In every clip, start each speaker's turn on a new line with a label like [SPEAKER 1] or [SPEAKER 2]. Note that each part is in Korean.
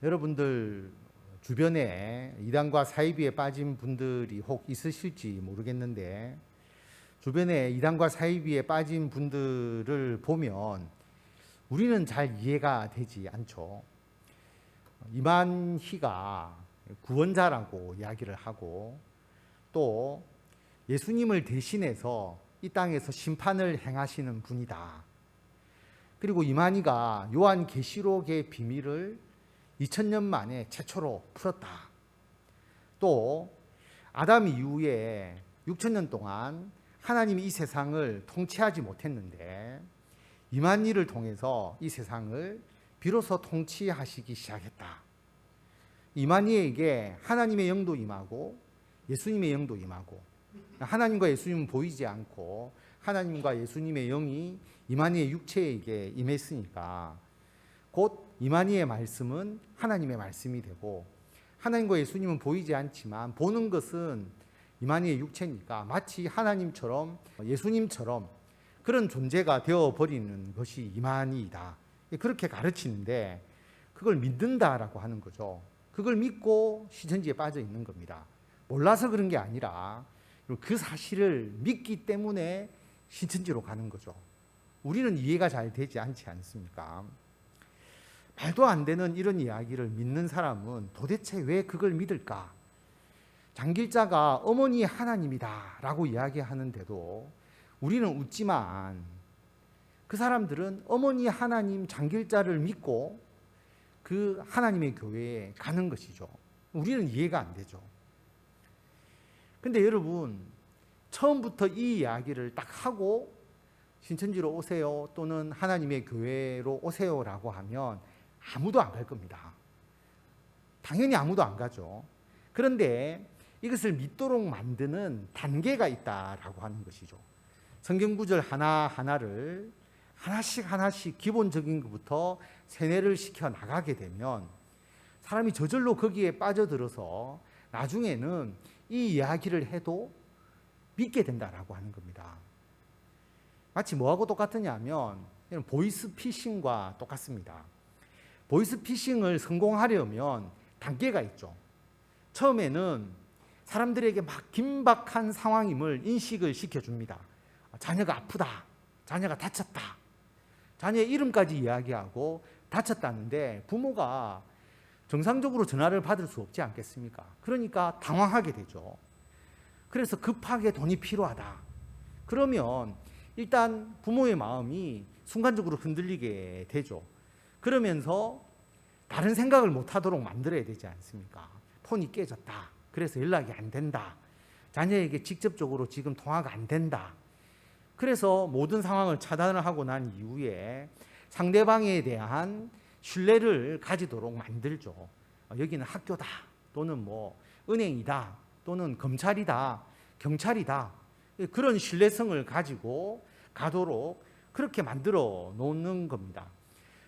[SPEAKER 1] 여러분들 주변에 이단과 사이비에 빠진 분들이 혹 있으실지 모르겠는데, 주변에 이단과 사이비에 빠진 분들을 보면 우리는 잘 이해가 되지 않죠. 이만희가 구원자라고 이야기를 하고, 또 예수님을 대신해서 이 땅에서 심판을 행하시는 분이다. 그리고 이만희가 요한계시록의 비밀을 2000년 만에 최초로 풀었다. 또 아담 이후에 6000년 동안 하나님이 이 세상을 통치하지 못했는데 이만희를 통해서 이 세상을 비로소 통치하시기 시작했다. 이만희에게 하나님의 영도 임하고 예수님의 영도 임하고, 하나님과 예수님은 보이지 않고 하나님과 예수님의 영이 이만희의 육체에게 임했으니까 곧 이만희의 말씀은 하나님의 말씀이 되고, 하나님과 예수님은 보이지 않지만 보는 것은 이만희의 육체니까 마치 하나님처럼 예수님처럼 그런 존재가 되어버리는 것이 이만희이다. 그렇게 가르치는데 그걸 믿는다라고 하는 거죠. 그걸 믿고 시천지에 빠져 있는 겁니다. 몰라서 그런 게 아니라 그 사실을 믿기 때문에 신천지로 가는 거죠. 우리는 이해가 잘 되지 않지 않습니까? 말도 안 되는 이런 이야기를 믿는 사람은 도대체 왜 그걸 믿을까? 장길자가 어머니 하나님이다 라고 이야기하는데도 우리는 웃지만, 그 사람들은 어머니 하나님 장길자를 믿고 그 하나님의 교회에 가는 것이죠. 우리는 이해가 안 되죠. 근데 여러분, 처음부터 이 이야기를 딱 하고 신천지로 오세요 또는 하나님의 교회로 오세요라고 하면 아무도 안 갈 겁니다. 당연히 아무도 안 가죠. 그런데 이것을 믿도록 만드는 단계가 있다라고 하는 것이죠. 성경 구절 하나하나를 하나씩 기본적인 것부터 세뇌를 시켜 나가게 되면 사람이 저절로 거기에 빠져들어서 나중에는 이 이야기를 해도 믿게 된다라고 하는 겁니다. 마치 뭐하고 똑같으냐면 보이스피싱과 똑같습니다. 보이스피싱을 성공하려면 단계가 있죠. 처음에는 사람들에게 막 긴박한 상황임을 인식을 시켜줍니다. 자녀가 아프다, 자녀가 다쳤다, 자녀의 이름까지 이야기하고 다쳤다는데 부모가 정상적으로 전화를 받을 수 없지 않겠습니까? 그러니까 당황하게 되죠. 그래서 급하게 돈이 필요하다. 그러면 일단 부모의 마음이 순간적으로 흔들리게 되죠. 그러면서 다른 생각을 못하도록 만들어야 되지 않습니까? 폰이 깨졌다. 그래서 연락이 안 된다. 자녀에게 직접적으로 지금 통화가 안 된다. 그래서 모든 상황을 차단을 하고 난 이후에 상대방에 대한 신뢰를 가지도록 만들죠. 여기는 학교다, 또는 뭐 은행이다, 또는 검찰이다, 경찰이다. 그런 신뢰성을 가지고 가도록 그렇게 만들어 놓는 겁니다.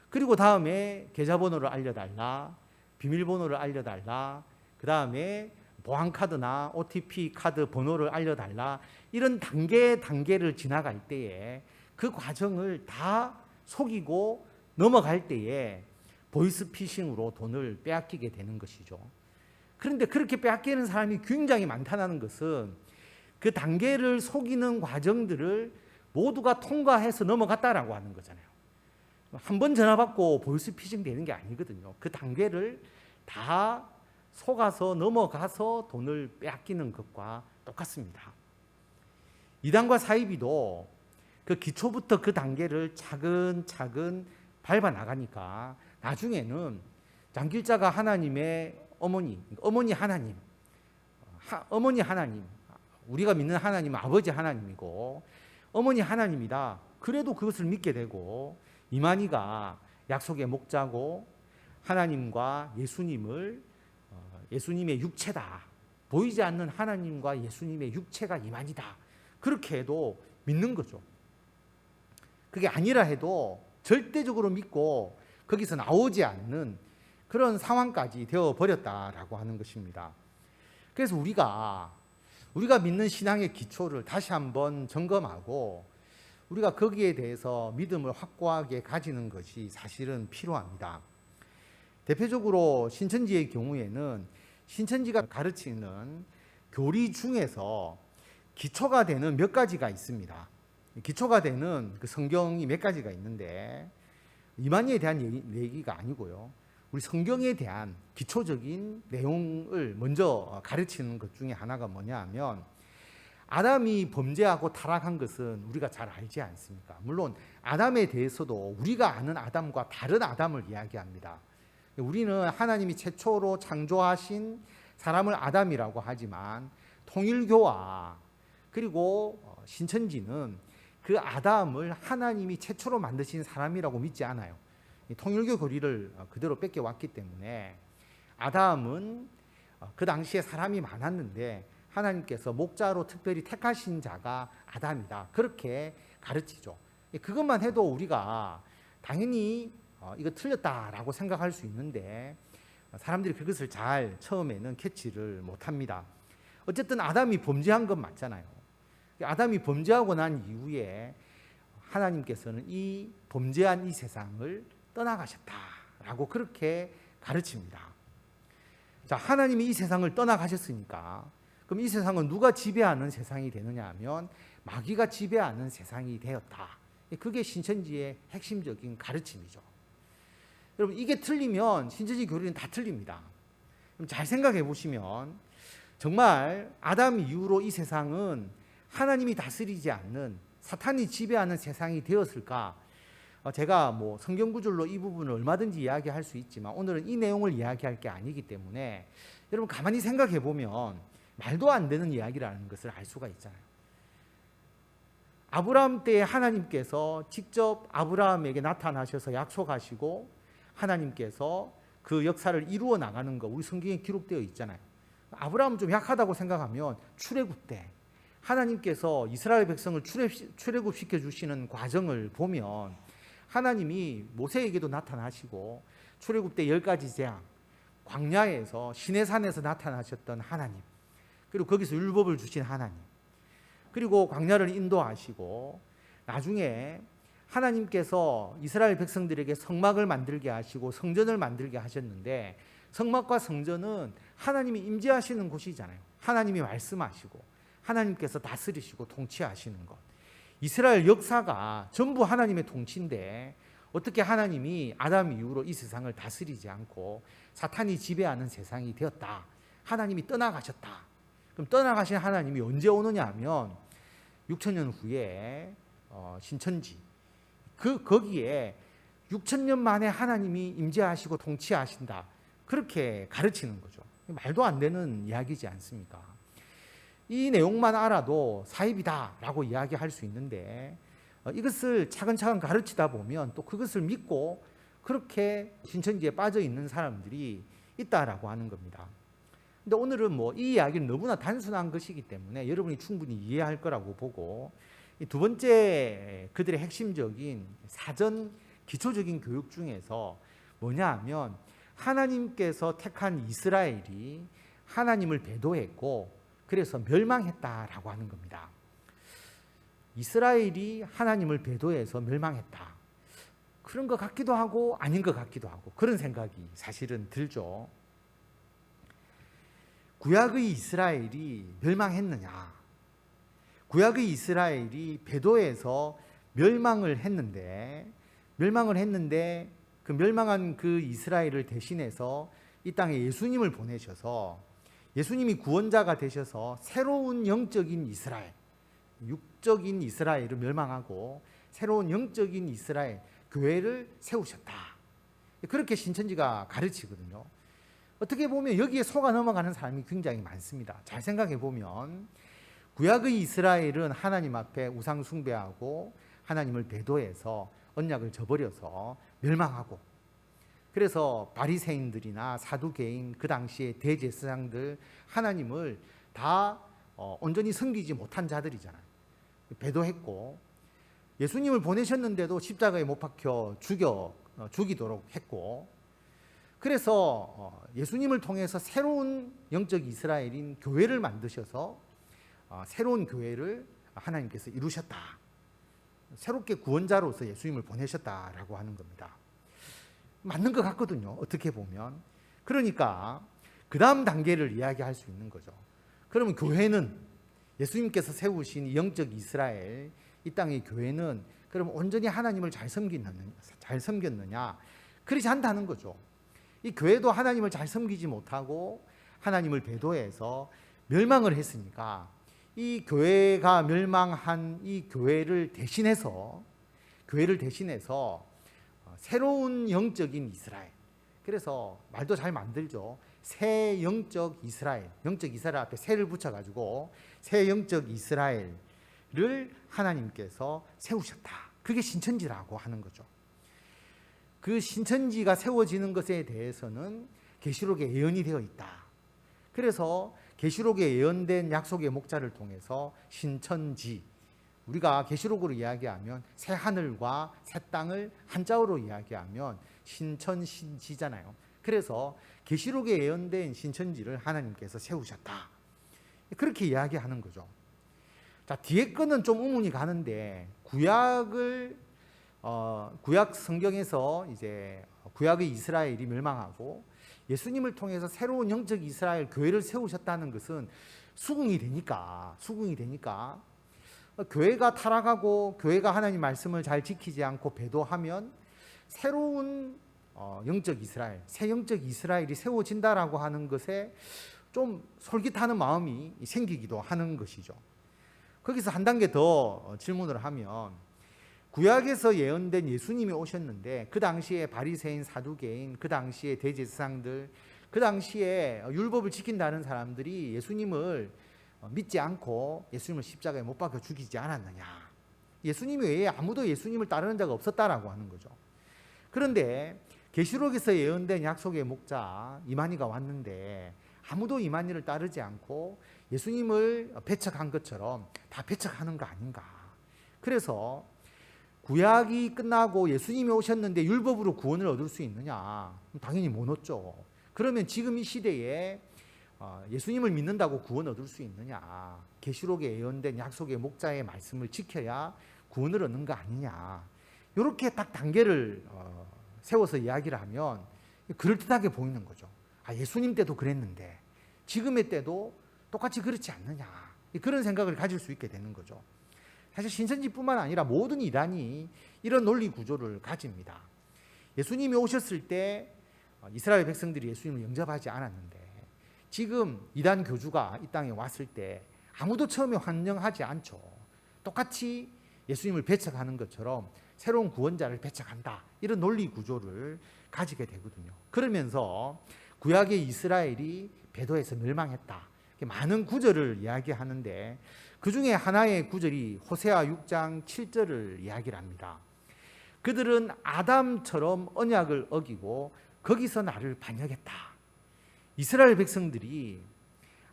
[SPEAKER 1] 그리고 다음에 계좌번호를 알려달라, 비밀번호를 알려달라, 그 다음에 보안카드나 OTP 카드 번호를 알려달라, 이런 단계를 지나갈 때에 그 과정을 다 속이고 넘어갈 때에 보이스피싱으로 돈을 빼앗기게 되는 것이죠. 그런데 그렇게 빼앗기는 사람이 굉장히 많다는 것은 그 단계를 속이는 과정들을 모두가 통과해서 넘어갔다라고 하는 거잖아요. 한 번 전화 받고 보이스피싱 되는 게 아니거든요. 그 단계를 다 속아서 넘어가서 돈을 빼앗기는 것과 똑같습니다. 이단과 사이비도 그 기초부터 그 단계를 차근차근 밟아 나가니까 나중에는 장길자가 하나님의 어머니 하나님, 어머니 하나님, 우리가 믿는 하나님은 아버지 하나님이고 어머니 하나님이다. 그래도 그것을 믿게 되고, 이만희가 약속의 목자고 하나님과 예수님의 육체다. 보이지 않는 하나님과 예수님의 육체가 이만희다. 그렇게 해도 믿는 거죠. 그게 아니라 해도 절대적으로 믿고 거기서 나오지 않는 그런 상황까지 되어버렸다라고 하는 것입니다. 그래서 우리가 믿는 신앙의 기초를 다시 한번 점검하고 우리가 거기에 대해서 믿음을 확고하게 가지는 것이 사실은 필요합니다. 대표적으로 신천지의 경우에는 신천지가 가르치는 교리 중에서 기초가 되는 몇 가지가 있습니다. 기초가 되는 그 성경이 몇 가지가 있는데 이만희에 대한 얘기가 아니고요. 우리 성경에 대한 기초적인 내용을 먼저 가르치는 것 중에 하나가 뭐냐 하면 아담이 범죄하고 타락한 것은 우리가 잘 알지 않습니까? 물론 아담에 대해서도 우리가 아는 아담과 다른 아담을 이야기합니다. 우리는 하나님이 최초로 창조하신 사람을 아담이라고 하지만 통일교와 그리고 신천지는 그 아담을 하나님이 최초로 만드신 사람이라고 믿지 않아요. 통일교 교리를 그대로 뺏겨왔기 때문에 아담은 그 당시에 사람이 많았는데 하나님께서 목자로 특별히 택하신 자가 아담이다. 그렇게 가르치죠. 그것만 해도 우리가 당연히 이거 틀렸다라고 생각할 수 있는데 사람들이 그것을 잘 처음에는 캐치를 못합니다. 어쨌든 아담이 범죄한 건 맞잖아요. 아담이 범죄하고 난 이후에 하나님께서는 이 범죄한 이 세상을 떠나가셨다라고 그렇게 가르칩니다. 자, 하나님이 이 세상을 떠나가셨으니까 그럼 이 세상은 누가 지배하는 세상이 되느냐 하면 마귀가 지배하는 세상이 되었다. 그게 신천지의 핵심적인 가르침이죠. 여러분 이게 틀리면 신천지 교리는 다 틀립니다. 그럼 잘 생각해 보시면 정말 아담 이후로 이 세상은 하나님이 다스리지 않는 사탄이 지배하는 세상이 되었을까? 제가 뭐 성경 구절로 이 부분을 얼마든지 이야기할 수 있지만 오늘은 이 내용을 이야기할 게 아니기 때문에 여러분 가만히 생각해 보면 말도 안 되는 이야기라는 것을 알 수가 있잖아요. 아브라함 때에 하나님께서 직접 아브라함에게 나타나셔서 약속하시고 하나님께서 그 역사를 이루어 나가는 거 우리 성경에 기록되어 있잖아요. 아브라함은 좀 약하다고 생각하면 출애굽 때 하나님께서 이스라엘 백성을 출애굽시켜 주시는 과정을 보면 하나님이 모세에게도 나타나시고 출애굽 때 10가지 재앙, 광야에서 시내산에서 나타나셨던 하나님, 그리고 거기서 율법을 주신 하나님, 그리고 광야를 인도하시고 나중에 하나님께서 이스라엘 백성들에게 성막을 만들게 하시고 성전을 만들게 하셨는데 성막과 성전은 하나님이 임재하시는 곳이잖아요. 하나님이 말씀하시고 하나님께서 다스리시고 통치하시는 것. 이스라엘 역사가 전부 하나님의 통치인데 어떻게 하나님이 아담 이후로 이 세상을 다스리지 않고 사탄이 지배하는 세상이 되었다. 하나님이 떠나가셨다. 그럼 떠나가신 하나님이 언제 오느냐 하면 6,000년 후에 신천지 거기에 6,000년 만에 하나님이 임재하시고 통치하신다. 그렇게 가르치는 거죠. 말도 안 되는 이야기지 않습니까? 이 내용만 알아도 사입이다라고 이야기할 수 있는데 이것을 차근차근 가르치다 보면 또 그것을 믿고 그렇게 신천지에 빠져 있는 사람들이 있다라고 하는 겁니다. 근데 오늘은 뭐 이 이야기는 너무나 단순한 것이기 때문에 여러분이 충분히 이해할 거라고 보고 두 번째 그들의 핵심적인 사전 기초적인 교육 중에서 뭐냐 하면 하나님께서 택한 이스라엘이 하나님을 배도했고 그래서 멸망했다라고 하는 겁니다. 이스라엘이 하나님을 배도해서 멸망했다. 그런 것 같기도 하고 아닌 것 같기도 하고 그런 생각이 사실은 들죠. 구약의 이스라엘이 멸망했느냐? 구약의 이스라엘이 배도해서 멸망을 했는데 그 멸망한 그 이스라엘을 대신해서 이 땅에 예수님을 보내셔서 예수님이 구원자가 되셔서 새로운 영적인 이스라엘, 육적인 이스라엘을 멸망하고 새로운 영적인 이스라엘, 교회를 세우셨다. 그렇게 신천지가 가르치거든요. 어떻게 보면 여기에 속아 넘어가는 사람이 굉장히 많습니다. 잘 생각해 보면 구약의 이스라엘은 하나님 앞에 우상 숭배하고 하나님을 배도해서 언약을 저버려서 멸망하고 그래서 바리새인들이나 사두개인 그 당시에 대제사장들 하나님을 다 온전히 섬기지 못한 자들이잖아요. 배도했고 예수님을 보내셨는데도 십자가에 못 박혀 죽이도록 했고 그래서 예수님을 통해서 새로운 영적 이스라엘인 교회를 만드셔서 새로운 교회를 하나님께서 이루셨다. 새롭게 구원자로서 예수님을 보내셨다라고 하는 겁니다. 맞는 것 같거든요. 어떻게 보면. 그러니까 그 다음 단계를 이야기할 수 있는 거죠. 그러면 교회는 예수님께서 세우신 이 영적 이스라엘, 이 땅의 교회는 그럼 온전히 하나님을 잘 섬겼느냐? 그렇지 않다는 거죠. 이 교회도 하나님을 잘 섬기지 못하고 하나님을 배도해서 멸망을 했으니까 이 교회가 멸망한 이 교회를 대신해서 새로운 영적인 이스라엘. 그래서 말도 잘 만들죠. 새 영적 이스라엘. 영적 이스라엘 앞에 새를 붙여가지고 새 영적 이스라엘을 하나님께서 세우셨다. 그게 신천지라고 하는 거죠. 그 신천지가 세워지는 것에 대해서는 계시록에 예언이 되어 있다. 그래서 계시록에 예언된 약속의 목자를 통해서 신천지, 우리가 계시록으로 이야기하면 새 하늘과 새 땅을 한자어로 이야기하면 신천지잖아요. 그래서 계시록에 예언된 신천지를 하나님께서 세우셨다. 그렇게 이야기하는 거죠. 자, 뒤에 거는 좀 의문이 가는데 구약 성경에서 이제 구약의 이스라엘이 멸망하고 예수님을 통해서 새로운 영적 이스라엘 교회를 세우셨다는 것은 수긍이 되니까 교회가 타락하고 교회가 하나님 말씀을 잘 지키지 않고 배도하면 새로운 영적 이스라엘, 새 영적 이스라엘이 세워진다라고 하는 것에 좀 솔깃하는 마음이 생기기도 하는 것이죠. 거기서 한 단계 더 질문을 하면 구약에서 예언된 예수님이 오셨는데 그 당시에 바리새인, 사두개인, 그 당시에 대제사장들, 그 당시에 율법을 지킨다는 사람들이 예수님을 믿지 않고 예수님을 십자가에 못 박혀 죽이지 않았느냐. 예수님 외에 아무도 예수님을 따르는 자가 없었다라고 하는 거죠. 그런데 계시록에서 예언된 약속의 목자 이만희가 왔는데 아무도 이만희를 따르지 않고 예수님을 배척한 것처럼 다 배척하는 거 아닌가. 그래서 구약이 끝나고 예수님이 오셨는데 율법으로 구원을 얻을 수 있느냐? 당연히 못 얻죠. 그러면 지금 이 시대에 예수님을 믿는다고 구원 얻을 수 있느냐? 계시록에 예언된 약속의 목자의 말씀을 지켜야 구원을 얻는 거 아니냐? 이렇게 딱 단계를 세워서 이야기를 하면 그럴듯하게 보이는 거죠. 예수님 때도 그랬는데 지금의 때도 똑같이 그렇지 않느냐? 그런 생각을 가질 수 있게 되는 거죠. 사실 신천지뿐만 아니라 모든 이단이 이런 논리 구조를 가집니다. 예수님이 오셨을 때 이스라엘 백성들이 예수님을 영접하지 않았는데 지금 이단 교주가 이 땅에 왔을 때 아무도 처음에 환영하지 않죠. 똑같이 예수님을 배척하는 것처럼 새로운 구원자를 배척한다. 이런 논리 구조를 가지게 되거든요. 그러면서 구약의 이스라엘이 배도해서 멸망했다. 많은 구절을 이야기하는데 그 중에 하나의 구절이 호세아 6장 7절을 이야기를 합니다. 그들은 아담처럼 언약을 어기고 거기서 나를 반역했다. 이스라엘 백성들이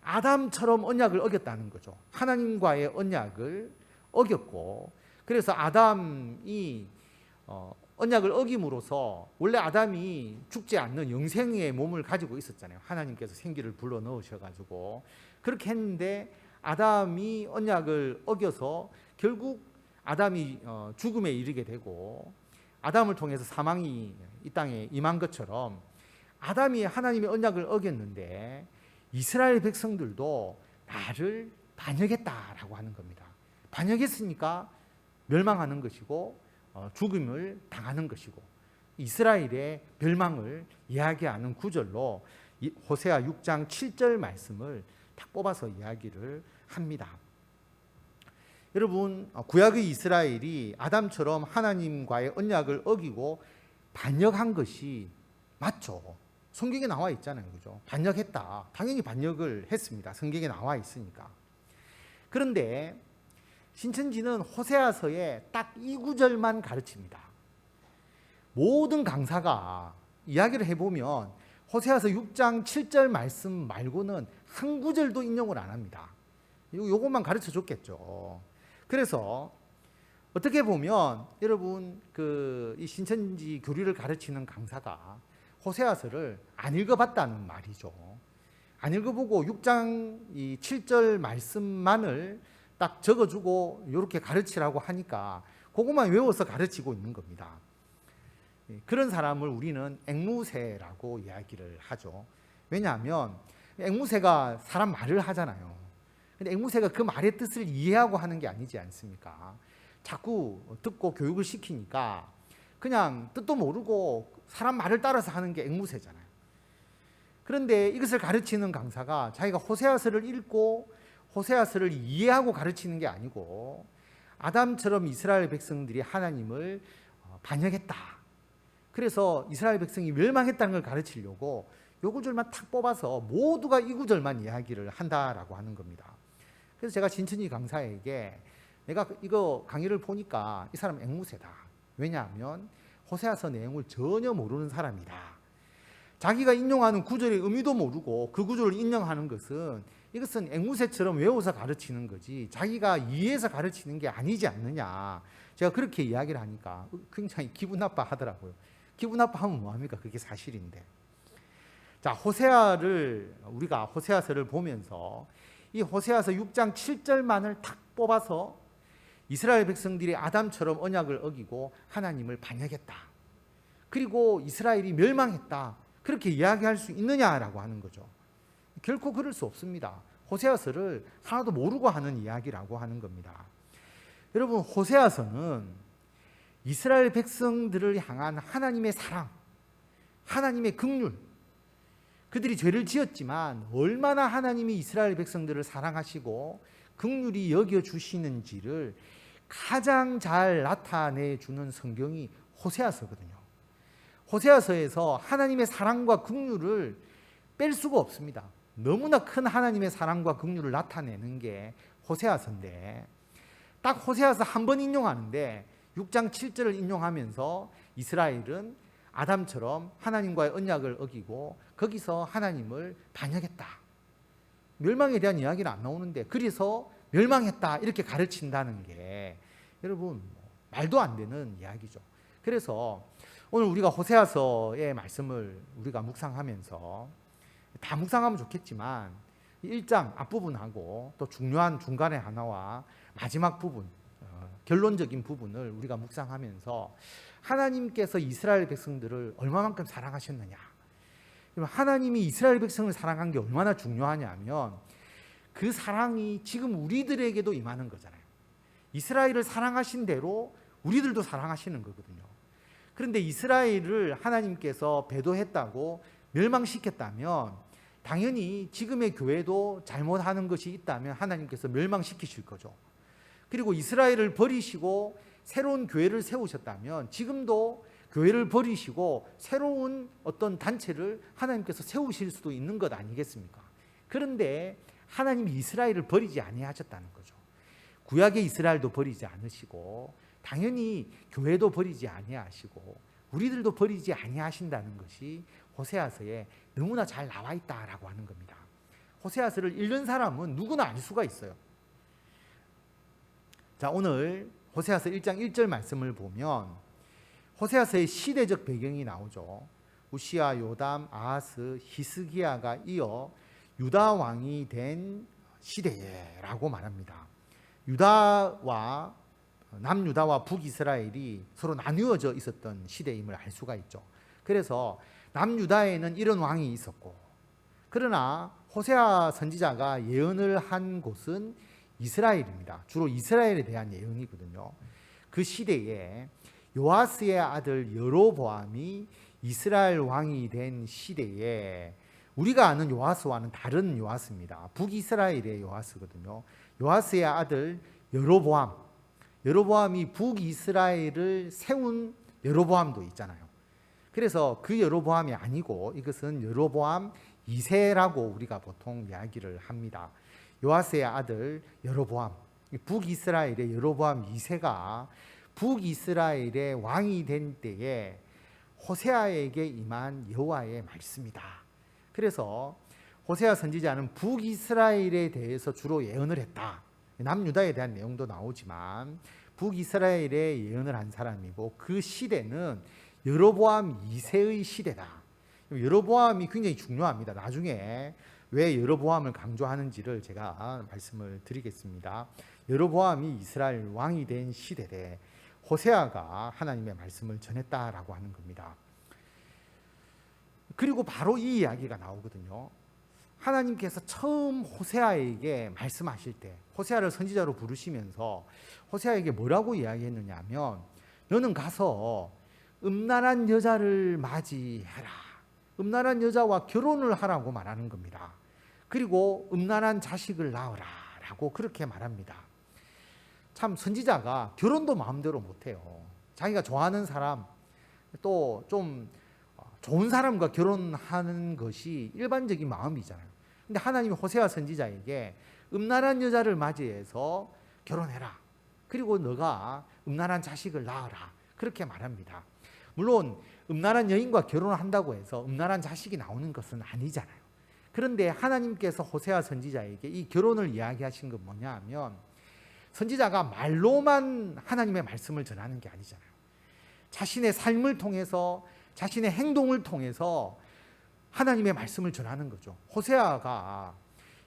[SPEAKER 1] 아담처럼 언약을 어겼다는 거죠. 하나님과의 언약을 어겼고 그래서 아담이 언약을 어김으로써 원래 아담이 죽지 않는 영생의 몸을 가지고 있었잖아요. 하나님께서 생기를 불러 넣으셔가지고 그렇게 했는데 아담이 언약을 어겨서 결국 아담이 죽음에 이르게 되고 아담을 통해서 사망이 이 땅에 임한 것처럼 아담이 하나님의 언약을 어겼는데 이스라엘 백성들도 나를 반역했다라고 하는 겁니다. 반역했으니까 멸망하는 것이고 죽음을 당하는 것이고 이스라엘의 멸망을 이야기하는 구절로 호세아 6장 7절 말씀을 딱 뽑아서 이야기를 합니다. 여러분, 구약의 이스라엘이 아담처럼 하나님과의 언약을 어기고 반역한 것이 맞죠. 성경에 나와 있잖아요. 그죠? 반역했다. 당연히 반역을 했습니다. 성경에 나와 있으니까. 그런데 신천지는 호세아서에 딱 이 구절만 가르칩니다. 모든 강사가 이야기를 해보면 호세아서 6장 7절 말씀 말고는 한 구절도 인용을 안 합니다. 요것만 가르쳐 줬겠죠. 그래서 어떻게 보면 여러분 이 신천지 교리를 가르치는 강사가 호세아서를 안 읽어봤다는 말이죠. 안 읽어보고 6장 7절 말씀만을 딱 적어주고 이렇게 가르치라고 하니까 그것만 외워서 가르치고 있는 겁니다. 그런 사람을 우리는 앵무새라고 이야기를 하죠. 왜냐하면 앵무새가 사람 말을 하잖아요. 근데 앵무새가 그 말의 뜻을 이해하고 하는 게 아니지 않습니까? 자꾸 듣고 교육을 시키니까 그냥 뜻도 모르고 사람 말을 따라서 하는 게 앵무새잖아요. 그런데 이것을 가르치는 강사가 자기가 호세아서를 읽고 호세아서를 이해하고 가르치는 게 아니고 아담처럼 이스라엘 백성들이 하나님을 반역했다. 그래서 이스라엘 백성이 멸망했다는 걸 가르치려고 요 구절만 탁 뽑아서 모두가 이 구절만 이야기를 한다라고 하는 겁니다. 그래서 제가 진천지 강사에게 내가 이거 강의를 보니까 이 사람 앵무새다. 왜냐하면 호세아서 내용을 전혀 모르는 사람이다. 자기가 인용하는 구절의 의미도 모르고 그 구절을 인용하는 것은 이것은 앵무새처럼 외워서 가르치는 거지 자기가 이해해서 가르치는 게 아니지 않느냐. 제가 그렇게 이야기를 하니까 굉장히 기분 나빠하더라고요. 기분 나빠하면 뭐합니까? 그게 사실인데. 자, 우리가 호세아서를 보면서 이 호세아서 6장 7절만을 탁 뽑아서 이스라엘 백성들이 아담처럼 언약을 어기고 하나님을 반역했다. 그리고 이스라엘이 멸망했다. 그렇게 이야기할 수 있느냐라고 하는 거죠. 결코 그럴 수 없습니다. 호세아서를 하나도 모르고 하는 이야기라고 하는 겁니다. 여러분, 호세아서는 이스라엘 백성들을 향한 하나님의 사랑, 하나님의 긍휼, 그들이 죄를 지었지만 얼마나 하나님이 이스라엘 백성들을 사랑하시고 긍휼히 여겨주시는지를 가장 잘 나타내주는 성경이 호세아서거든요. 호세아서에서 하나님의 사랑과 긍휼을 뺄 수가 없습니다. 너무나 큰 하나님의 사랑과 긍휼을 나타내는 게 호세아서인데 딱 호세아서 한 번 인용하는데 6장 7절을 인용하면서 이스라엘은 아담처럼 하나님과의 언약을 어기고 거기서 하나님을 반역했다. 멸망에 대한 이야기는 안 나오는데 그래서 멸망했다 이렇게 가르친다는 게 여러분 말도 안 되는 이야기죠. 그래서 오늘 우리가 호세아서의 말씀을 우리가 묵상하면서 다 묵상하면 좋겠지만 1장 앞부분하고 또 중요한 중간에 하나와 마지막 부분 결론적인 부분을 우리가 묵상하면서 하나님께서 이스라엘 백성들을 얼마만큼 사랑하셨느냐. 하나님이 이스라엘 백성을 사랑한 게 얼마나 중요하냐면 그 사랑이 지금 우리들에게도 임하는 거잖아요. 이스라엘을 사랑하신 대로 우리들도 사랑하시는 거거든요. 그런데 이스라엘을 하나님께서 배도했다고 멸망시켰다면 당연히 지금의 교회도 잘못하는 것이 있다면 하나님께서 멸망시키실 거죠. 그리고 이스라엘을 버리시고 새로운 교회를 세우셨다면 지금도 교회를 버리시고 새로운 어떤 단체를 하나님께서 세우실 수도 있는 것 아니겠습니까? 그런데 하나님이 이스라엘을 버리지 아니하셨다는 거죠. 구약의 이스라엘도 버리지 않으시고 당연히 교회도 버리지 아니하시고 우리들도 버리지 아니하신다는 것이 호세아서에 너무나 잘 나와 있다라고 하는 겁니다. 호세아서를 읽는 사람은 누구나 알 수가 있어요. 자, 오늘 호세아서 1장 1절 말씀을 보면 호세아서의 시대적 배경이 나오죠. 우시야, 요담, 아하스, 히스기야가 이어 유다 왕이 된 시대라고 말합니다. 남유다와 북이스라엘이 서로 나누어져 있었던 시대임을 알 수가 있죠. 그래서 남유다에는 이런 왕이 있었고 그러나 호세아 선지자가 예언을 한 곳은 이스라엘입니다. 주로 이스라엘에 대한 예언이거든요. 그 시대에 요아스의 아들 여로보암이 이스라엘 왕이 된 시대에 우리가 아는 요아스와는 다른 요아스입니다. 북이스라엘의 요아스거든요. 요아스의 아들 여로보암이 북이스라엘을 세운 여로보암도 있잖아요. 그래서 그 여로보암이 아니고 이것은 여로보암 2세라고 우리가 보통 이야기를 합니다. 요아스의 아들 여로보암, 북이스라엘의 여로보암 2세가 북이스라엘의 왕이 된 때에 호세아에게 임한 여호와의 말씀이다. 그래서 호세아 선지자는 북이스라엘에 대해서 주로 예언을 했다. 남유다에 대한 내용도 나오지만 북이스라엘에 예언을 한 사람이고 그 시대는 여로보암 2세의 시대다. 여로보암이 굉장히 중요합니다. 나중에 왜 여로보암을 강조하는지를 제가 말씀을 드리겠습니다. 여로보암이 이스라엘 왕이 된 시대래. 호세아가 하나님의 말씀을 전했다라고 하는 겁니다. 그리고 바로 이 이야기가 나오거든요. 하나님께서 처음 호세아에게 말씀하실 때, 호세아를 선지자로 부르시면서 호세아에게 뭐라고 이야기했느냐 하면, 너는 가서 음란한 여자를 맞이해라. 음란한 여자와 결혼을 하라고 말하는 겁니다. 그리고 음란한 자식을 낳으라 라고 그렇게 말합니다. 참 선지자가 결혼도 마음대로 못해요. 자기가 좋아하는 사람, 또 좀 좋은 사람과 결혼하는 것이 일반적인 마음이잖아요. 근데 하나님이 호세아 선지자에게 음란한 여자를 맞이해서 결혼해라. 그리고 너가 음란한 자식을 낳아라. 그렇게 말합니다. 물론 음란한 여인과 결혼을 한다고 해서 음란한 자식이 나오는 것은 아니잖아요. 그런데 하나님께서 호세아 선지자에게 이 결혼을 이야기하신 건 뭐냐 하면, 선지자가 말로만 하나님의 말씀을 전하는 게 아니잖아요. 자신의 삶을 통해서, 자신의 행동을 통해서 하나님의 말씀을 전하는 거죠. 호세아가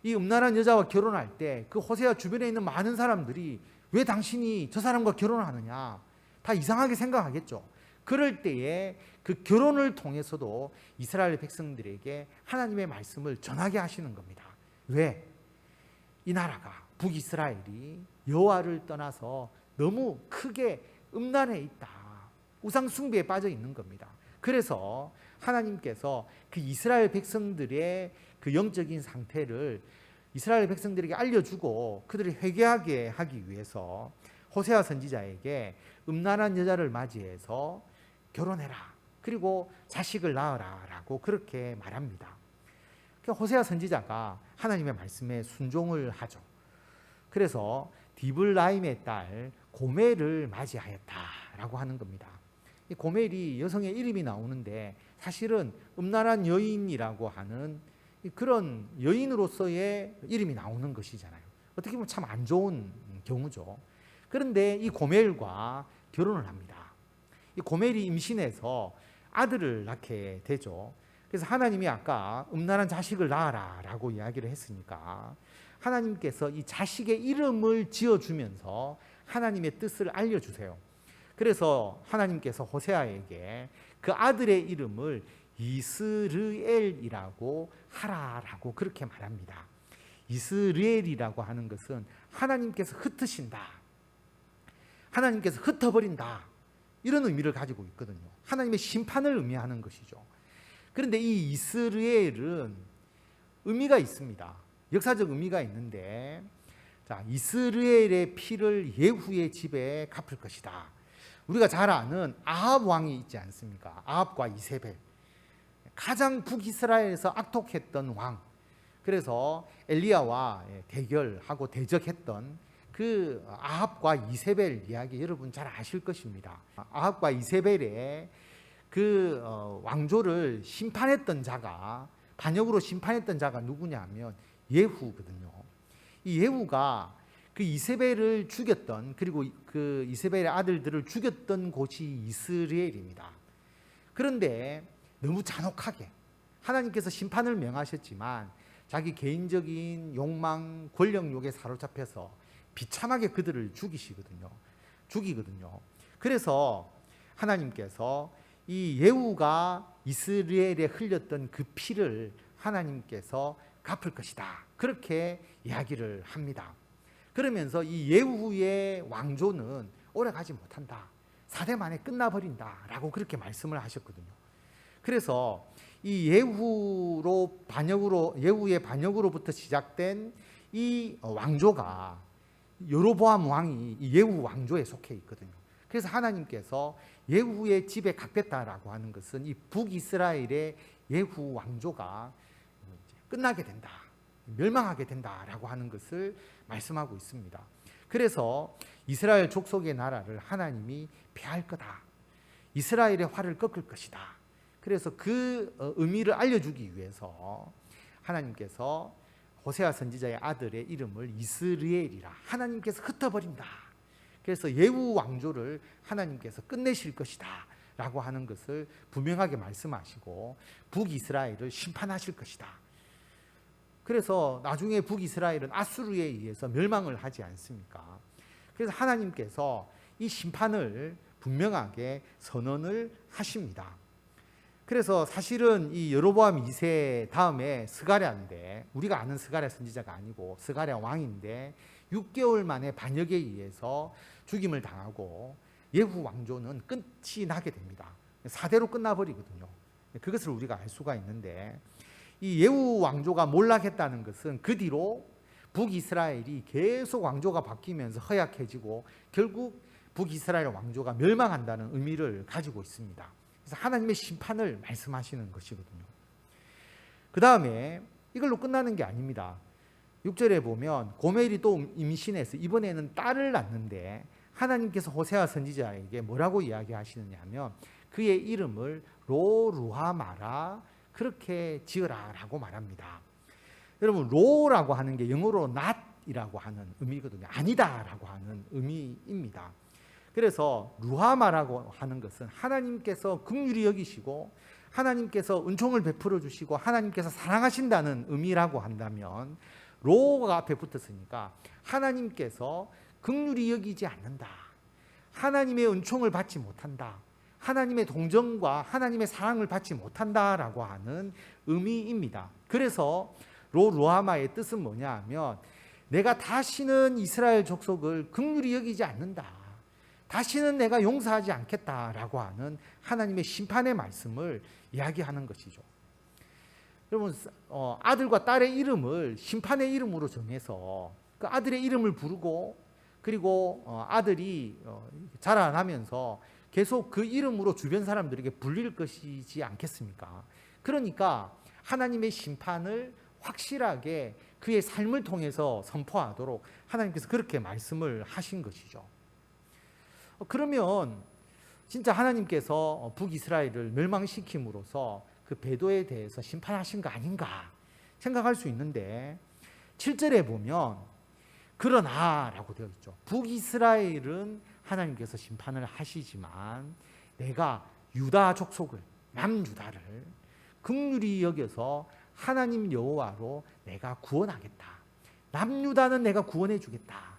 [SPEAKER 1] 이 음란한 여자와 결혼할 때 그 호세아 주변에 있는 많은 사람들이 왜 당신이 저 사람과 결혼을 하느냐, 다 이상하게 생각하겠죠. 그럴 때에 그 결혼을 통해서도 이스라엘 백성들에게 하나님의 말씀을 전하게 하시는 겁니다. 왜? 이 나라가, 북이스라엘이 여호와를 떠나서 너무 크게 음란해 있다. 우상 숭배에 빠져 있는 겁니다. 그래서 하나님께서 그 이스라엘 백성들의 그 영적인 상태를 이스라엘 백성들에게 알려주고 그들이 회개하게 하기 위해서 호세아 선지자에게 음란한 여자를 맞이해서 결혼해라. 그리고 자식을 낳으라. 라고 그렇게 말합니다. 호세아 선지자가 하나님의 말씀에 순종을 하죠. 그래서 디블라임의 딸 고멜을 맞이하였다라고 하는 겁니다. 이 고멜이 여성의 이름이 나오는데 사실은 음란한 여인이라고 하는 그런 여인으로서의 이름이 나오는 것이잖아요. 어떻게 보면 참 안 좋은 경우죠. 그런데 이 고멜과 결혼을 합니다. 이 고멜이 임신해서 아들을 낳게 되죠. 그래서 하나님이 아까 음란한 자식을 낳아라 라고 이야기를 했으니까 하나님께서 이 자식의 이름을 지어주면서 하나님의 뜻을 알려주세요. 그래서 하나님께서 호세아에게 그 아들의 이름을 이스르엘이라고 하라라고 그렇게 말합니다. 이스라엘이라고 하는 것은 하나님께서 흩으신다, 하나님께서 흩어버린다, 이런 의미를 가지고 있거든요. 하나님의 심판을 의미하는 것이죠. 그런데 이 이스라엘은 의미가 있습니다. 역사적 의미가 있는데, 자, 이스라엘의 피를 예후의 집에 갚을 것이다. 우리가 잘 아는 아합 왕이 있지 않습니까? 아합과 이세벨, 가장 북이스라엘에서 악독했던 왕. 그래서 엘리야와 대결하고 대적했던 그 아합과 이세벨 이야기 여러분 잘 아실 것입니다. 아합과 이세벨의 그 왕조를 심판했던 자가, 반역으로 심판했던 자가 누구냐면 예후거든요. 이 예후가 그 이세벨을 죽였던, 그리고 그 이세벨의 아들들을 죽였던 곳이 이스라엘입니다. 그런데 너무 잔혹하게 하나님께서 심판을 명하셨지만 자기 개인적인 욕망, 권력욕에 사로잡혀서 비참하게 그들을 죽이거든요. 그래서 하나님께서 이 예후가 이스라엘에 흘렸던 그 피를 하나님께서 갚을 것이다. 그렇게 이야기를 합니다. 그러면서 이 예후의 왕조는 오래 가지 못한다. 4대 만에 끝나버린다. 라고 그렇게 말씀을 하셨거든요. 그래서 이 예후의 반역으로부터 시작된 이 왕조가 여로보암 왕이 이 예후 왕조에 속해 있거든요. 그래서 하나님께서 예후의 집에 갚겠다라고 하는 것은 이 북이스라엘의 예후 왕조가 끝나게 된다, 멸망하게 된다라고 하는 것을 말씀하고 있습니다. 그래서 이스라엘 족속의 나라를 하나님이 폐할 거다. 이스라엘의 활을 꺾을 것이다. 그래서 그 의미를 알려주기 위해서 하나님께서 호세아 선지자의 아들의 이름을 이스라엘이라, 하나님께서 흩어버린다. 그래서 예후 왕조를 하나님께서 끝내실 것이다 라고 하는 것을 분명하게 말씀하시고 북이스라엘을 심판하실 것이다. 그래서 나중에 북이스라엘은 아수르에 의해서 멸망을 하지 않습니까? 그래서 하나님께서 이 심판을 분명하게 선언을 하십니다. 그래서 사실은 이 여로보암 2세 다음에 스가랴인데, 우리가 아는 스가랴 선지자가 아니고 스가랴 왕인데 6개월 만에 반역에 의해서 죽임을 당하고 예후 왕조는 끝이 나게 됩니다. 4대로 끝나버리거든요. 그것을 우리가 알 수가 있는데, 이 예후 왕조가 몰락했다는 것은 그 뒤로 북이스라엘이 계속 왕조가 바뀌면서 허약해지고 결국 북이스라엘 왕조가 멸망한다는 의미를 가지고 있습니다. 그래서 하나님의 심판을 말씀하시는 것이거든요. 그 다음에 이걸로 끝나는 게 아닙니다. 6절에 보면 고멜이 또 임신해서 이번에는 딸을 낳는데 하나님께서 호세아 선지자에게 뭐라고 이야기하시느냐 하면 그의 이름을 로루하마라 그렇게 지어라 라고 말합니다. 여러분, 로라고 하는 게 영어로 not이라고 하는 의미거든요. 아니다 라고 하는 의미입니다. 그래서 루하마라고 하는 것은 하나님께서 긍휼히 여기시고 하나님께서 은총을 베풀어 주시고 하나님께서 사랑하신다는 의미라고 한다면, 로가 앞에 붙었으니까 하나님께서 긍휼히 여기지 않는다, 하나님의 은총을 받지 못한다, 하나님의 동정과 하나님의 사랑을 받지 못한다라고 하는 의미입니다. 그래서 루하마의 뜻은 뭐냐 하면 내가 다시는 이스라엘 족속을 긍휼히 여기지 않는다, 다시는 내가 용서하지 않겠다라고 하는 하나님의 심판의 말씀을 이야기하는 것이죠. 여러분, 아들과 딸의 이름을 심판의 이름으로 정해서 그 아들의 이름을 부르고, 그리고 아들이 자라나면서 계속 그 이름으로 주변 사람들에게 불릴 것이지 않겠습니까? 그러니까 하나님의 심판을 확실하게 그의 삶을 통해서 선포하도록 하나님께서 그렇게 말씀을 하신 것이죠. 그러면 진짜 하나님께서 북이스라엘을 멸망시킴으로써 그 배도에 대해서 심판하신 거 아닌가 생각할 수 있는데, 7절에 보면 그러나 라고 되어 있죠. 북이스라엘은 하나님께서 심판을 하시지만 내가 유다 족속을, 남유다를 긍휼히 여겨서 하나님 여호와로 내가 구원하겠다, 남유다는 내가 구원해 주겠다.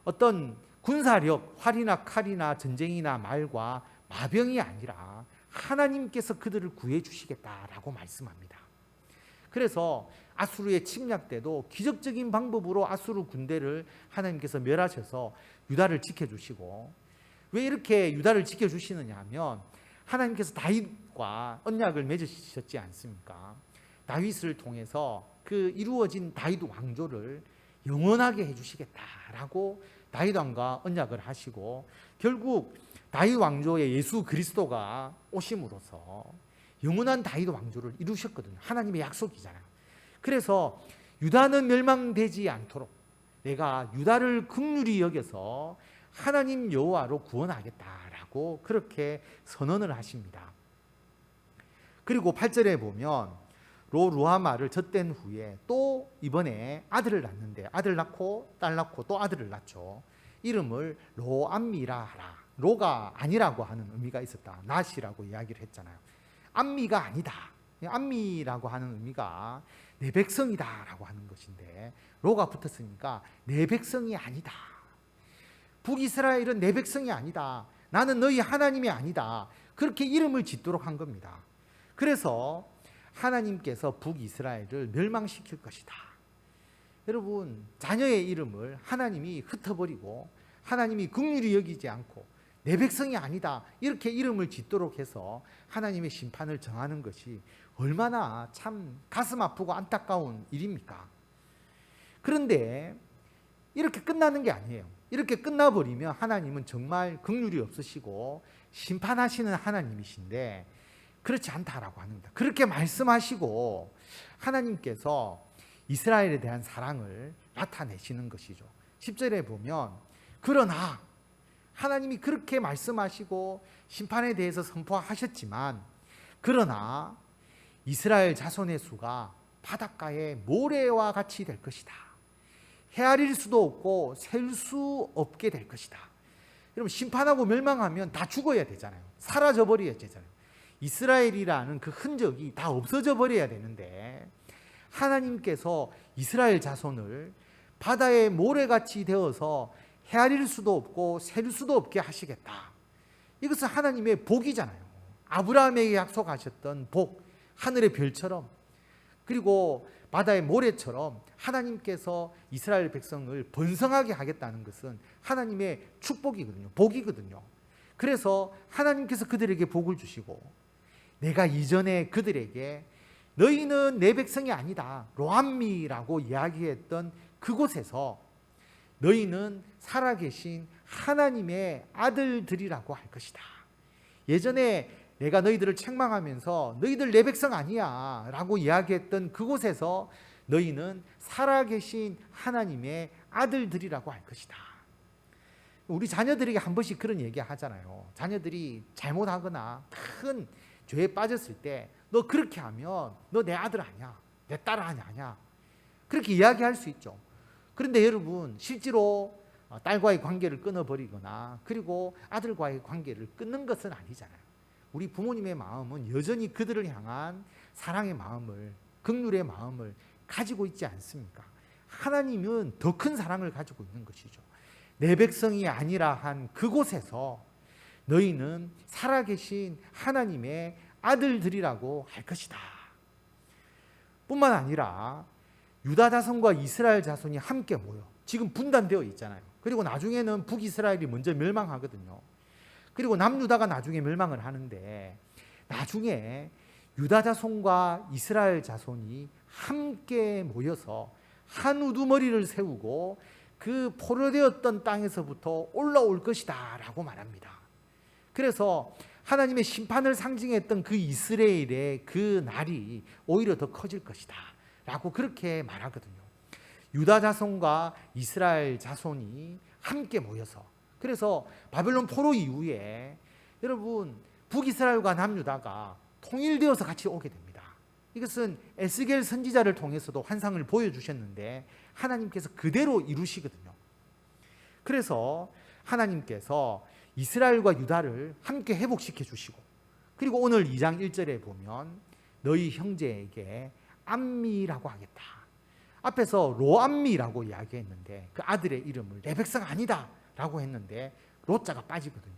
[SPEAKER 1] 어떤 군사력, 활이나 칼이나 전쟁이나 말과 마병이 아니라 하나님께서 그들을 구해 주시겠다라고 말씀합니다. 그래서 아수르의 침략 때도 기적적인 방법으로 아수르 군대를 하나님께서 멸하셔서 유다를 지켜주시고, 왜 이렇게 유다를 지켜주시느냐 하면 하나님께서 다윗과 언약을 맺으셨지 않습니까? 다윗을 통해서 그 이루어진 다윗 왕조를 영원하게 해주시겠다라고 다윗 왕과 언약을 하시고, 결국 다윗 왕조의 예수 그리스도가 오심으로써 영원한 다윗 왕조를 이루셨거든요. 하나님의 약속이잖아요. 그래서 유다는 멸망되지 않도록 내가 유다를 긍휼히 여겨서 하나님 여호와로 구원하겠다라고 그렇게 선언을 하십니다. 그리고 8절에 보면 루하마를 젖댄 후에 또 이번에 아들을 낳는데, 아들 낳고 딸 낳고 또 아들을 낳죠. 이름을 로암미라 하라. 로가 아니라고 하는 의미가 있었다, 낫이라고 이야기를 했잖아요. 암미가 아니다, 암미라고 하는 의미가 내 백성이다 라고 하는 것인데, 로가 붙었으니까 내 백성이 아니다, 북이스라엘은 내 백성이 아니다, 나는 너희 하나님이 아니다, 그렇게 이름을 짓도록 한 겁니다. 그래서 하나님께서 북이스라엘을 멸망시킬 것이다. 여러분, 자녀의 이름을 하나님이 흩어버리고 하나님이 긍휼히 여기지 않고 내 백성이 아니다 이렇게 이름을 짓도록 해서 하나님의 심판을 정하는 것이 얼마나 참 가슴 아프고 안타까운 일입니까? 그런데 이렇게 끝나는 게 아니에요. 이렇게 끝나버리면 하나님은 정말 긍휼이 없으시고 심판하시는 하나님이신데, 그렇지 않다라고 합니다. 그렇게 말씀하시고 하나님께서 이스라엘에 대한 사랑을 나타내시는 것이죠. 10절에 보면 그러나 하나님이 그렇게 말씀하시고 심판에 대해서 선포하셨지만, 그러나 이스라엘 자손의 수가 바닷가의 모래와 같이 될 것이다, 헤아릴 수도 없고 셀 수 없게 될 것이다. 여러분, 심판하고 멸망하면 다 죽어야 되잖아요. 사라져 버려야 되잖아요. 이스라엘이라는 그 흔적이 다 없어져 버려야 되는데, 하나님께서 이스라엘 자손을 바다의 모래같이 되어서 헤아릴 수도 없고 셀 수도 없게 하시겠다. 이것은 하나님의 복이잖아요. 아브라함에게 약속하셨던 복, 하늘의 별처럼, 그리고 바다의 모래처럼 하나님께서 이스라엘 백성을 번성하게 하겠다는 것은 하나님의 축복이거든요. 복이거든요. 그래서 하나님께서 그들에게 복을 주시고, 내가 이전에 그들에게 너희는 내 백성이 아니다, 로암미라고 이야기했던 그곳에서 너희는 살아계신 하나님의 아들들이라고 할 것이다. 예전에 내가 너희들을 책망하면서 너희들 내 백성 아니야 라고 이야기했던 그곳에서 너희는 살아계신 하나님의 아들들이라고 할 것이다. 우리 자녀들에게 한 번씩 그런 얘기 하잖아요. 자녀들이 잘못하거나 큰 죄에 빠졌을 때 너 그렇게 하면 너 내 아들 아니야, 내 딸 아니야, 그렇게 이야기할 수 있죠. 그런데 여러분, 실제로 딸과의 관계를 끊어버리거나 그리고 아들과의 관계를 끊는 것은 아니잖아요. 우리 부모님의 마음은 여전히 그들을 향한 사랑의 마음을, 긍휼의 마음을 가지고 있지 않습니까? 하나님은 더 큰 사랑을 가지고 있는 것이죠. 내 백성이 아니라 한 그곳에서 너희는 살아계신 하나님의 아들들이라고 할 것이다. 뿐만 아니라 유다 자손과 이스라엘 자손이 함께 모여 지금 분단되어 있잖아요. 그리고 나중에는 북이스라엘이 먼저 멸망하거든요. 그리고 남유다가 나중에 멸망을 하는데, 나중에 유다 자손과 이스라엘 자손이 함께 모여서 한 우두머리를 세우고 그 포로되었던 땅에서부터 올라올 것이다 라고 말합니다. 그래서 하나님의 심판을 상징했던 그 이스라엘의 그 날이 오히려 더 커질 것이다 라고 그렇게 말하거든요. 유다 자손과 이스라엘 자손이 함께 모여서, 그래서 바벨론 포로 이후에 여러분 북이스라엘과 남유다가 통일되어서 같이 오게 됩니다. 이것은 에스겔 선지자를 통해서도 환상을 보여주셨는데 하나님께서 그대로 이루시거든요. 그래서 하나님께서 이스라엘과 유다를 함께 회복시켜 주시고, 그리고 오늘 2장 1절에 보면 너희 형제에게 암미라고 하겠다. 앞에서 로암미라고 이야기했는데 그 아들의 이름을 내 백성 아니다 라고 했는데 로자가 빠지거든요.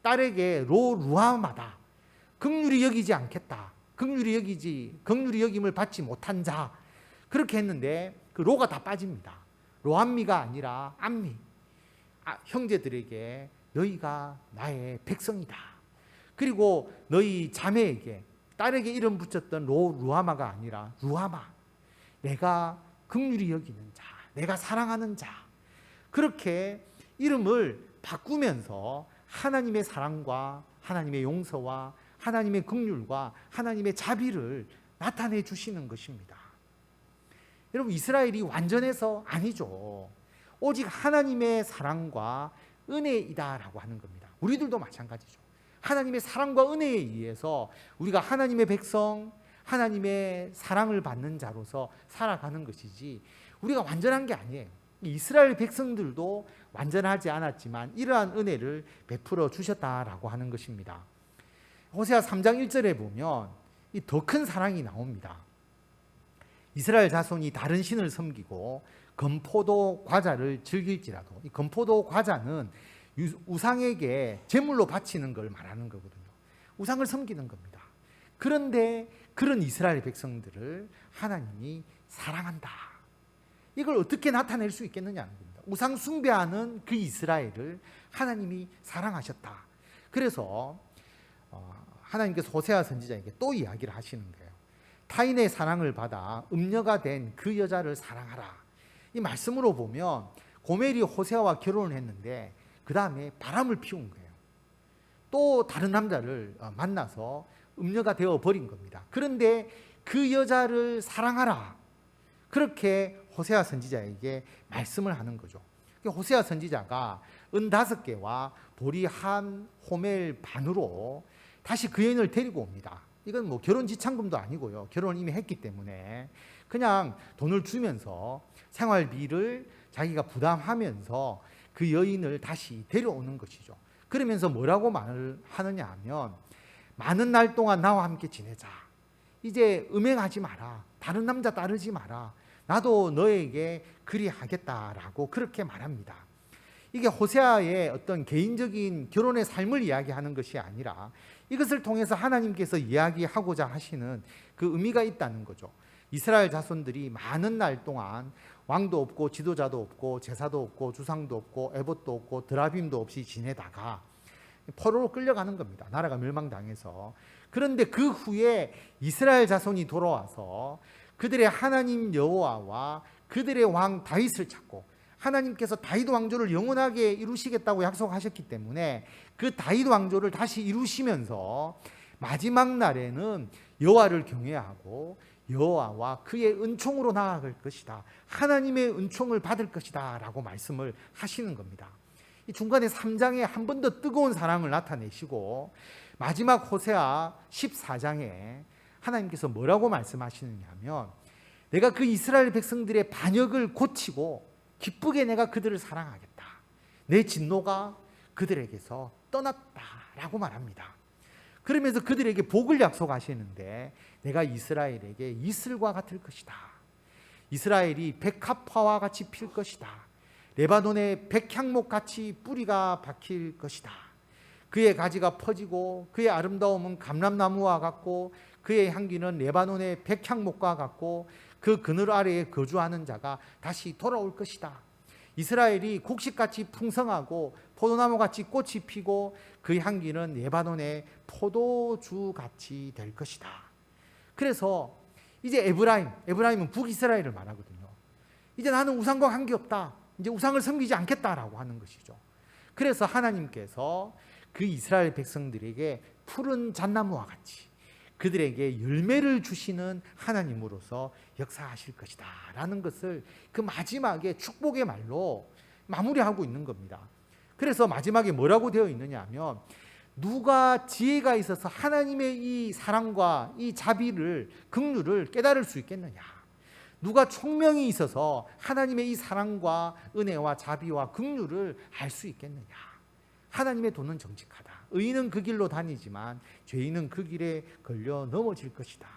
[SPEAKER 1] 딸에게 로루아마다, 긍휼히 여기지 않겠다, 긍휼히 여김을 받지 못한 자, 그렇게 했는데 그 로가 다 빠집니다. 로암미가 아니라 암미, 형제들에게 너희가 나의 백성이다. 그리고 너희 자매에게, 딸에게 이름 붙였던 루아마가 아니라 루아마, 내가 긍휼히 여기는 자, 내가 사랑하는 자, 그렇게 이름을 바꾸면서 하나님의 사랑과 하나님의 용서와 하나님의 긍휼과 하나님의 자비를 나타내 주시는 것입니다. 여러분, 이스라엘이 완전해서 아니죠. 오직 하나님의 사랑과 은혜이다라고 하는 겁니다. 우리들도 마찬가지죠. 하나님의 사랑과 은혜에 의해서 우리가 하나님의 백성, 하나님의 사랑을 받는 자로서 살아가는 것이지 우리가 완전한 게 아니에요. 이스라엘 백성들도 완전하지 않았지만 이러한 은혜를 베풀어 주셨다라고 하는 것입니다. 호세아 3장 1절에 보면 이 더 큰 사랑이 나옵니다. 이스라엘 자손이 다른 신을 섬기고 건포도 과자를 즐길지라도, 이 건포도 과자는 우상에게 제물로 바치는 걸 말하는 거거든요. 우상을 섬기는 겁니다. 그런데 그런 이스라엘 백성들을 하나님이 사랑한다. 이걸 어떻게 나타낼 수 있겠느냐는 겁니다. 우상 숭배하는 그 이스라엘을 하나님이 사랑하셨다. 그래서 하나님께서 호세아 선지자에게 또 이야기를 하시는 거예요. 타인의 사랑을 받아 음녀가 된 그 여자를 사랑하라. 이 말씀으로 보면 고멜이 호세아와 결혼을 했는데 그 다음에 바람을 피운 거예요. 또 다른 남자를 만나서 음녀가 되어버린 겁니다. 그런데 그 여자를 사랑하라, 그렇게 호세아 선지자에게 말씀을 하는 거죠. 호세아 선지자가 은 5개와 보리 한 호멜 반으로 다시 그 여인을 데리고 옵니다. 이건 뭐 결혼 지참금도 아니고요. 결혼을 이미 했기 때문에 그냥 돈을 주면서 생활비를 자기가 부담하면서 그 여인을 다시 데려오는 것이죠. 그러면서 뭐라고 말을 하느냐 하면, 많은 날 동안 나와 함께 지내자. 이제 음행하지 마라. 다른 남자 따르지 마라. 나도 너에게 그리하겠다라고 그렇게 말합니다. 이게 호세아의 어떤 개인적인 결혼의 삶을 이야기하는 것이 아니라 이것을 통해서 하나님께서 이야기하고자 하시는 그 의미가 있다는 거죠. 이스라엘 자손들이 많은 날 동안 왕도 없고 지도자도 없고 제사도 없고 주상도 없고 에봇도 없고 드라빔도 없이 지내다가 포로로 끌려가는 겁니다. 나라가 멸망당해서. 그런데 그 후에 이스라엘 자손이 돌아와서 그들의 하나님 여호와와 그들의 왕 다윗을 찾고, 하나님께서 다윗 왕조를 영원하게 이루시겠다고 약속하셨기 때문에 그 다윗 왕조를 다시 이루시면서 마지막 날에는 여호와를 경외하고 여호와와 그의 은총으로 나아갈 것이다, 하나님의 은총을 받을 것이다 라고 말씀을 하시는 겁니다. 이 중간에 3장에 한 번 더 뜨거운 사랑을 나타내시고 마지막 호세아 14장에 하나님께서 뭐라고 말씀하시느냐 하면, 내가 그 이스라엘 백성들의 반역을 고치고 기쁘게 내가 그들을 사랑하겠다, 내 진노가 그들에게서 떠났다라고 말합니다. 그러면서 그들에게 복을 약속하시는데, 내가 이스라엘에게 이슬과 같을 것이다, 이스라엘이 백합화와 같이 필 것이다, 레바논의 백향목같이 뿌리가 박힐 것이다, 그의 가지가 퍼지고 그의 아름다움은 감람나무와 같고 그의 향기는 레바논의 백향목과 같고 그 그늘 아래에 거주하는 자가 다시 돌아올 것이다. 이스라엘이 곡식같이 풍성하고 포도나무같이 꽃이 피고 그 향기는 레바논의 포도주같이 될 것이다. 그래서 이제 에브라임은 북이스라엘을 말하거든요. 이제 나는 우상과 관계없다, 이제 우상을 섬기지 않겠다라고 하는 것이죠. 그래서 하나님께서 그 이스라엘 백성들에게 푸른 잣나무와 같이 그들에게 열매를 주시는 하나님으로서 역사하실 것이다 라는 것을 그 마지막에 축복의 말로 마무리하고 있는 겁니다. 그래서 마지막에 뭐라고 되어 있느냐 하면, 누가 지혜가 있어서 하나님의 이 사랑과 이 자비를, 긍휼을 깨달을 수 있겠느냐, 누가 총명이 있어서 하나님의 이 사랑과 은혜와 자비와 긍휼을 알 수 있겠느냐. 하나님의 도는 정직하다, 의인은 그 길로 다니지만 죄인은 그 길에 걸려 넘어질 것이다.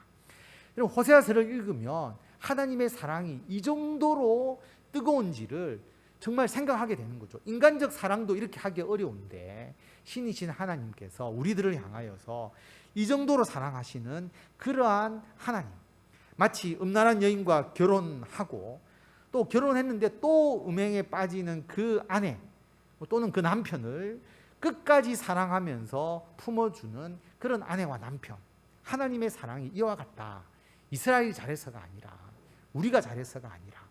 [SPEAKER 1] 여러분, 호세아서를 읽으면 하나님의 사랑이 이 정도로 뜨거운지를 정말 생각하게 되는 거죠. 인간적 사랑도 이렇게 하기 어려운데 신이신 하나님께서 우리들을 향하여서 이 정도로 사랑하시는 그러한 하나님, 마치 음란한 여인과 결혼하고 또 결혼했는데 또 음행에 빠지는 그 아내 또는 그 남편을 끝까지 사랑하면서 품어주는 그런 아내와 남편, 하나님의 사랑이 이와 같다. 이스라엘이 잘해서가 아니라, 우리가 잘해서가 아니라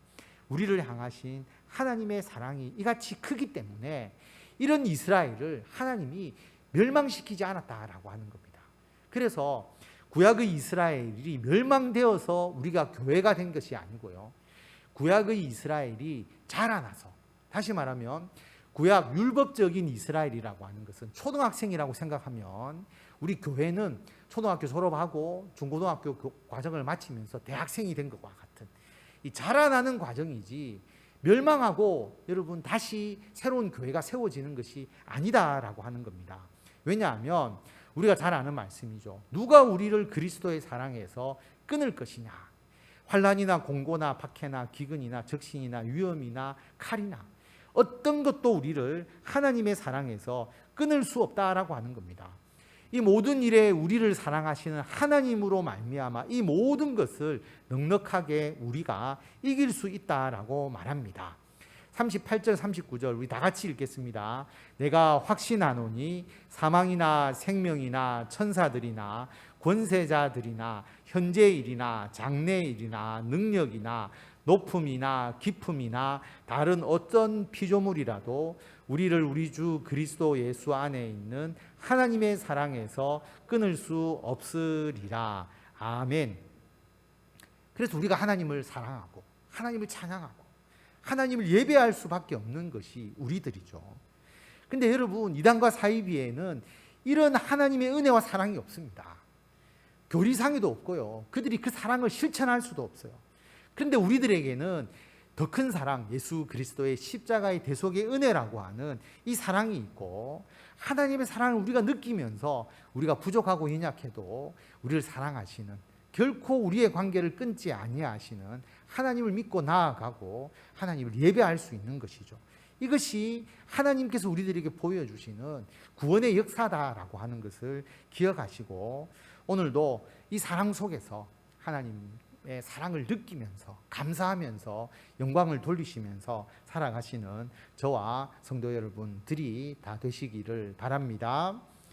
[SPEAKER 1] 우리를 향하신 하나님의 사랑이 이같이 크기 때문에 이런 이스라엘을 하나님이 멸망시키지 않았다라고 하는 겁니다. 그래서 구약의 이스라엘이 멸망되어서 우리가 교회가 된 것이 아니고요, 구약의 이스라엘이 자라나서, 다시 말하면 구약 율법적인 이스라엘이라고 하는 것은 초등학생이라고 생각하면, 우리 교회는 초등학교 졸업하고 중고등학교 과정을 마치면서 대학생이 된 것과 같은 이 자라나는 과정이지, 멸망하고 여러분 다시 새로운 교회가 세워지는 것이 아니다라고 하는 겁니다. 왜냐하면 우리가 잘 아는 말씀이죠. 누가 우리를 그리스도의 사랑에서 끊을 것이냐. 환난이나 공고나 박해나 기근이나 적신이나 위험이나 칼이나 어떤 것도 우리를 하나님의 사랑에서 끊을 수 없다라고 하는 겁니다. 이 모든 일에 우리를 사랑하시는 하나님으로 말미암아 이 모든 것을 넉넉하게 우리가 이길 수 있다라고 말합니다. 38절 39절 우리 다 같이 읽겠습니다. 내가 확신하노니 사망이나 생명이나 천사들이나 권세자들이나 현재일이나 장래일이나 능력이나 높음이나 깊음이나 다른 어떤 피조물이라도 우리를 우리 주 그리스도 예수 안에 있는 하나님의 사랑에서 끊을 수 없으리라. 아멘. 그래서 우리가 하나님을 사랑하고 하나님을 찬양하고 하나님을 예배할 수밖에 없는 것이 우리들이죠. 근데 여러분, 이단과 사이비에는 이런 하나님의 은혜와 사랑이 없습니다. 교리상에도 없고요, 그들이 그 사랑을 실천할 수도 없어요. 그런데 우리들에게는 더 큰 사랑, 예수 그리스도의 십자가의 대속의 은혜라고 하는 이 사랑이 있고, 하나님의 사랑을 우리가 느끼면서 우리가 부족하고 연약해도 우리를 사랑하시는, 결코 우리의 관계를 끊지 아니하시는 하나님을 믿고 나아가고 하나님을 예배할 수 있는 것이죠. 이것이 하나님께서 우리들에게 보여주시는 구원의 역사다라고 하는 것을 기억하시고 오늘도 이 사랑 속에서 하나님의 사랑을 느끼면서 감사하면서 영광을 돌리시면서 살아가시는 저와 성도 여러분들이 다 되시기를 바랍니다.